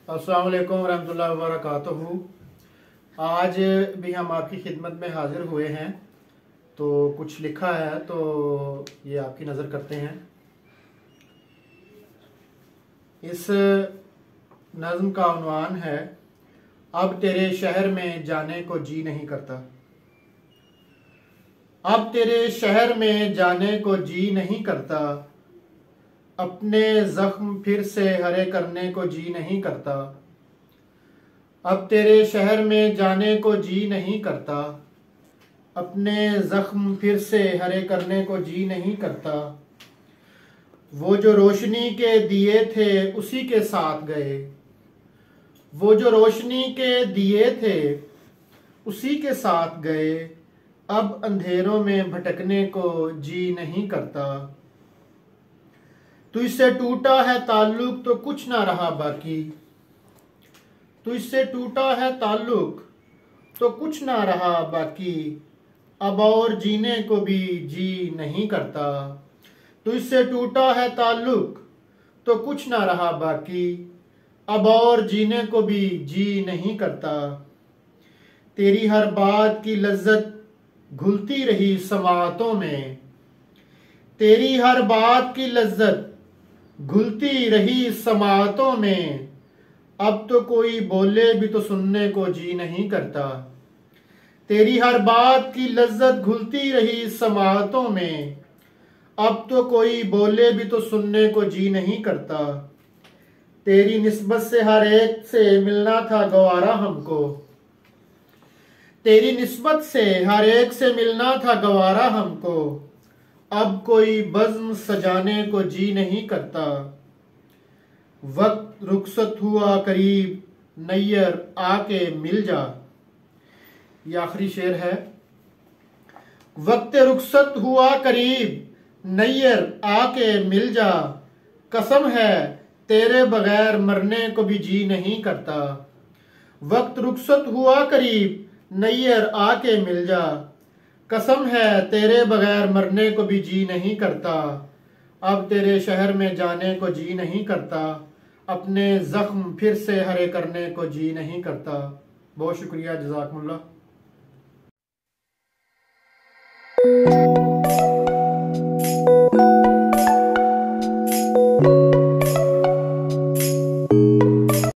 अस्सलाम वालेकुम रहमतुल्लाहि व बरकातुहू। आज भी हम आपकी खिदमत में हाजिर हुए हैं, तो कुछ लिखा है तो ये आपकी नज़र करते हैं। इस नज़्म का उन्वान है, अब तेरे शहर में जाने को जी नहीं करता। अब तेरे शहर में जाने को जी नहीं करता, अपने जख्म फिर से हरे करने को जी नहीं करता। अब तेरे शहर में जाने को जी नहीं करता, अपने जख्म फिर से हरे करने को जी नहीं करता। वो जो रोशनी के दिए थे उसी के साथ गए, वो जो रोशनी के दिए थे उसी के साथ गए। अब अंधेरों में भटकने को जी नहीं करता। तुझसे टूटा है ताल्लुक तो कुछ ना रहा बाकी, तुझसे टूटा है ताल्लुक तो कुछ ना रहा बाकी। अब और जीने को भी जी नहीं करता। तुझसे टूटा है ताल्लुक तो कुछ ना रहा बाकी, अब और जीने को भी जी नहीं करता। तेरी हर बात की लज्जत घुलती रही समातों में, तेरी हर बात की लज्जत घुलती रही समातों में। अब तो कोई बोले भी तो सुनने को जी नहीं करता। तेरी हर बात की लज्जत घुलती रही समातों में, अब तो कोई बोले भी तो सुनने को जी नहीं करता। तेरी निस्बत से हर एक से मिलना था गवारा हमको, तेरी निस्बत से हर एक से मिलना था गवारा हमको। अब कोई बज़्म सजाने को जी नहीं करता। वक्त रुखसत हुआ करीब, नैयर आके मिल जा। ये आखिरी शेर है। वक्त रुखसत हुआ करीब, नैयर आके मिल जा। कसम है तेरे बगैर मरने को भी जी नहीं करता। वक्त रुखसत हुआ करीब, नैयर आके मिल जा। कसम है तेरे बगैर मरने को भी जी नहीं करता। अब तेरे शहर में जाने को जी नहीं करता, अपने जख्म फिर से हरे करने को जी नहीं करता। बहुत शुक्रिया, जज़ाकुमुल्लाह।